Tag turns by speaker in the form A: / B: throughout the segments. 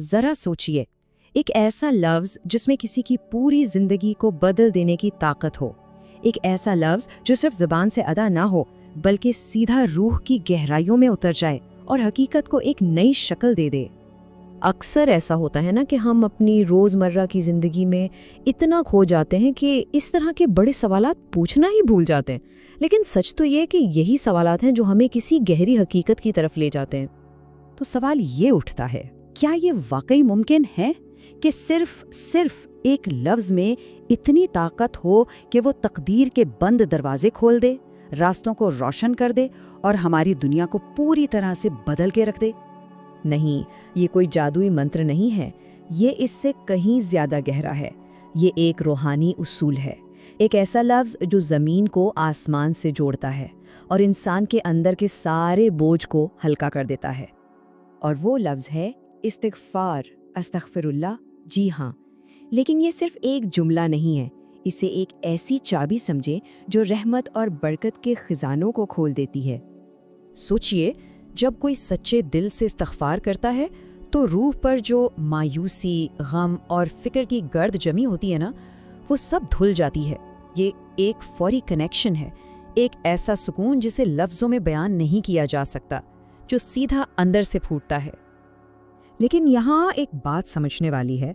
A: ذرا سوچئے، ایک ایسا لفظ جس میں کسی کی پوری زندگی کو بدل دینے کی طاقت ہو، ایک ایسا لفظ جو صرف زبان سے ادا نہ ہو بلکہ سیدھا روح کی گہرائیوں میں اتر جائے اور حقیقت کو ایک نئی شکل دے دے۔
B: اکثر ایسا ہوتا ہے نا کہ ہم اپنی روزمرہ کی زندگی میں اتنا کھو جاتے ہیں کہ اس طرح کے بڑے سوالات پوچھنا ہی بھول جاتے ہیں، لیکن سچ تو یہ کہ یہی سوالات ہیں جو ہمیں کسی گہری حقیقت کی طرف لے جاتے ہیں۔
A: تو سوال یہ اٹھتا ہے، کیا یہ واقعی ممکن ہے کہ صرف ایک لفظ میں اتنی طاقت ہو کہ وہ تقدیر کے بند دروازے کھول دے، راستوں کو روشن کر دے اور ہماری دنیا کو پوری طرح سے بدل کے رکھ دے؟
B: نہیں، یہ کوئی جادوئی منتر نہیں ہے، یہ اس سے کہیں زیادہ گہرا ہے۔ یہ ایک روحانی اصول ہے، ایک ایسا لفظ جو زمین کو آسمان سے جوڑتا ہے اور انسان کے اندر کے سارے بوجھ کو ہلکا کر دیتا ہے۔
A: اور وہ لفظ ہے استغفار، استغفر اللہ۔ جی ہاں، لیکن یہ صرف ایک جملہ نہیں ہے، اسے ایک ایسی چابی سمجھے جو رحمت اور برکت کے خزانوں کو کھول دیتی ہے۔
B: سوچئے، جب کوئی سچے دل سے استغفار کرتا ہے تو روح پر جو مایوسی، غم اور فکر کی گرد جمی ہوتی ہے نا، وہ سب دھل جاتی ہے۔ یہ ایک فوری کنیکشن ہے، ایک ایسا سکون جسے لفظوں میں بیان نہیں کیا جا سکتا، جو سیدھا اندر سے پھوٹتا ہے۔
A: لیکن یہاں ایک بات سمجھنے والی ہے،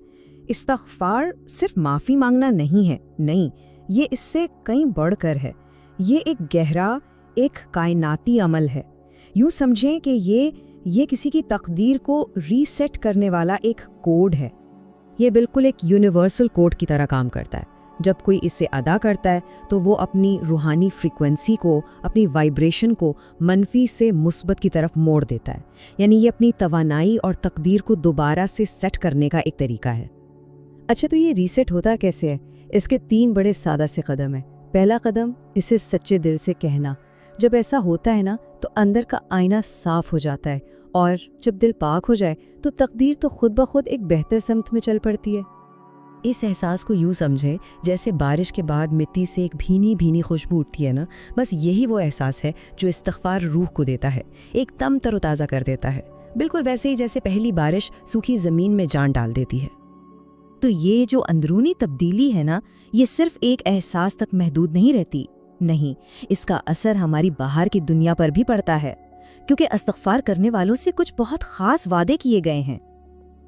A: استغفار صرف معافی مانگنا نہیں ہے، نہیں، یہ اس سے کہیں بڑھ کر ہے۔ یہ ایک گہرا، ایک کائناتی عمل ہے۔ یوں سمجھیں کہ یہ کسی کی تقدیر کو ری سیٹ کرنے والا ایک کوڈ ہے۔ یہ بالکل ایک یونیورسل کوڈ کی طرح کام کرتا ہے۔ جب کوئی اسے ادا کرتا ہے تو وہ اپنی روحانی فریکوینسی کو، اپنی وائبریشن کو منفی سے مثبت کی طرف موڑ دیتا ہے۔ یعنی یہ اپنی توانائی اور تقدیر کو دوبارہ سے سیٹ کرنے کا ایک طریقہ ہے۔
B: اچھا، تو یہ ریسیٹ ہوتا کیسے ہے؟ اس کے 3 بڑے سادہ سے قدم ہیں۔ پہلا قدم، اسے سچے دل سے کہنا۔ جب ایسا ہوتا ہے نا تو اندر کا آئینہ صاف ہو جاتا ہے، اور جب دل پاک ہو جائے تو تقدیر تو خود بخود ایک بہتر سمت میں چل پڑتی ہے۔ اس احساس کو یوں سمجھے جیسے بارش کے بعد مٹی سے ایک بھینی بھینی خوشبو اٹھتی ہے نا، بس یہی وہ احساس ہے جو استغفار روح کو دیتا ہے، ایک دم تر و تازہ کر دیتا ہے، بالکل ویسے ہی جیسے پہلی بارش سوکھی زمین میں جان ڈال دیتی ہے۔
A: تو یہ جو اندرونی تبدیلی ہے نا، یہ صرف ایک احساس تک محدود نہیں رہتی، نہیں، اس کا اثر ہماری باہر کی دنیا پر بھی پڑتا ہے، کیونکہ استغفار کرنے والوں سے کچھ بہت خاص وعدے کیے گئے ہیں۔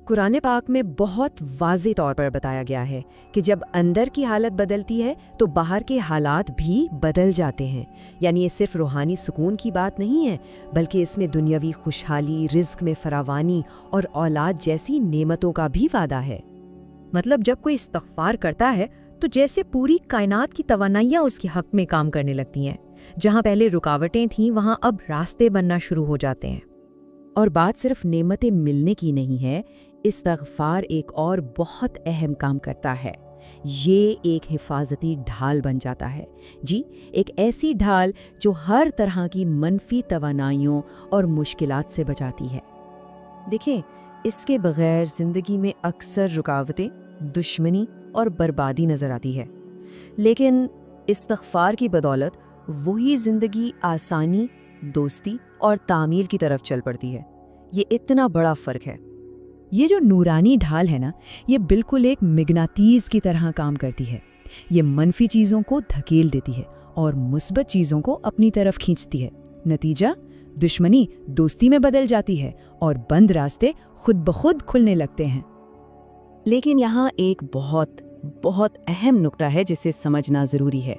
A: قرآن پاک میں بہت واضح طور پر بتایا گیا ہے کہ جب اندر کی حالت بدلتی ہے تو باہر کے حالات بھی بدل جاتے ہیں۔ یعنی یہ صرف روحانی سکون کی بات نہیں ہے، بلکہ اس میں دنیاوی خوشحالی، رزق میں فراوانی اور اولاد جیسی نعمتوں کا بھی وعدہ ہے۔
B: مطلب جب کوئی استغفار کرتا ہے تو جیسے پوری کائنات کی توانائیاں اس کے حق میں کام کرنے لگتی ہیں، جہاں پہلے رکاوٹیں تھیں وہاں اب راستے بننا شروع ہو جاتے ہیں۔
A: اور بات صرف نعمتیں ملنے کی نہیں ہے، استغفار ایک اور بہت اہم کام کرتا ہے۔ یہ ایک حفاظتی ڈھال بن جاتا ہے، جی، ایک ایسی ڈھال جو ہر طرح کی منفی توانائیوں اور مشکلات سے بچاتی ہے۔ دیکھیں، اس کے بغیر زندگی میں اکثر رکاوٹیں، دشمنی اور بربادی نظر آتی ہے، لیکن استغفار کی بدولت وہی زندگی آسانی، دوستی اور تعمیر کی طرف چل پڑتی ہے۔ یہ اتنا بڑا فرق ہے۔ یہ جو نورانی ڈھال ہے نا، یہ بالکل ایک مغناطیس کی طرح کام کرتی ہے۔ یہ منفی چیزوں کو دھکیل دیتی ہے اور مثبت چیزوں کو اپنی طرف کھینچتی ہے۔ نتیجہ، دشمنی دوستی میں بدل جاتی ہے اور بند راستے خود بخود کھلنے لگتے ہیں۔ لیکن یہاں ایک بہت بہت اہم نقطہ ہے جسے سمجھنا ضروری ہے۔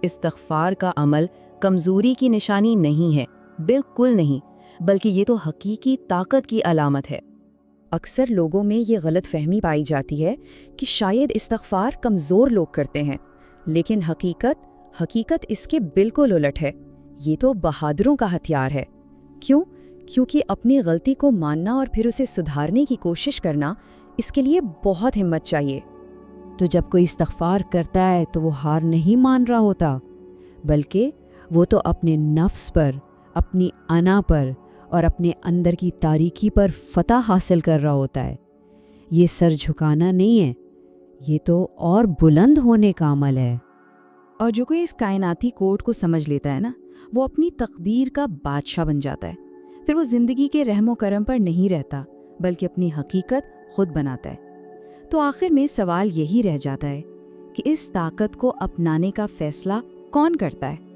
A: استغفار کا عمل کمزوری کی نشانی نہیں ہے، بالکل نہیں، بلکہ یہ تو حقیقی طاقت کی علامت ہے۔ اکثر لوگوں میں یہ غلط فہمی پائی جاتی ہے کہ شاید استغفار کمزور لوگ کرتے ہیں، لیکن حقیقت اس کے بالکل الٹ ہے۔ یہ تو بہادروں کا ہتھیار ہے۔ کیوں؟ کیونکہ اپنی غلطی کو ماننا اور پھر اسے سدھارنے کی کوشش کرنا، اس کے لیے بہت ہمت چاہیے۔ تو جب کوئی استغفار کرتا ہے تو وہ ہار نہیں مان رہا ہوتا، بلکہ وہ تو اپنے نفس پر، اپنی انا پر اور اپنے اندر کی تاریکی پر فتح حاصل کر رہا ہوتا ہے۔ یہ سر جھکانا نہیں ہے، یہ تو اور بلند ہونے کا عمل ہے۔ اور جو کوئی اس کائناتی کوڈ کو سمجھ لیتا ہے نا، وہ اپنی تقدیر کا بادشاہ بن جاتا ہے۔ پھر وہ زندگی کے رحم و کرم پر نہیں رہتا، بلکہ اپنی حقیقت خود بناتا ہے۔ تو آخر میں سوال یہی رہ جاتا ہے کہ اس طاقت کو اپنانے کا فیصلہ کون کرتا ہے؟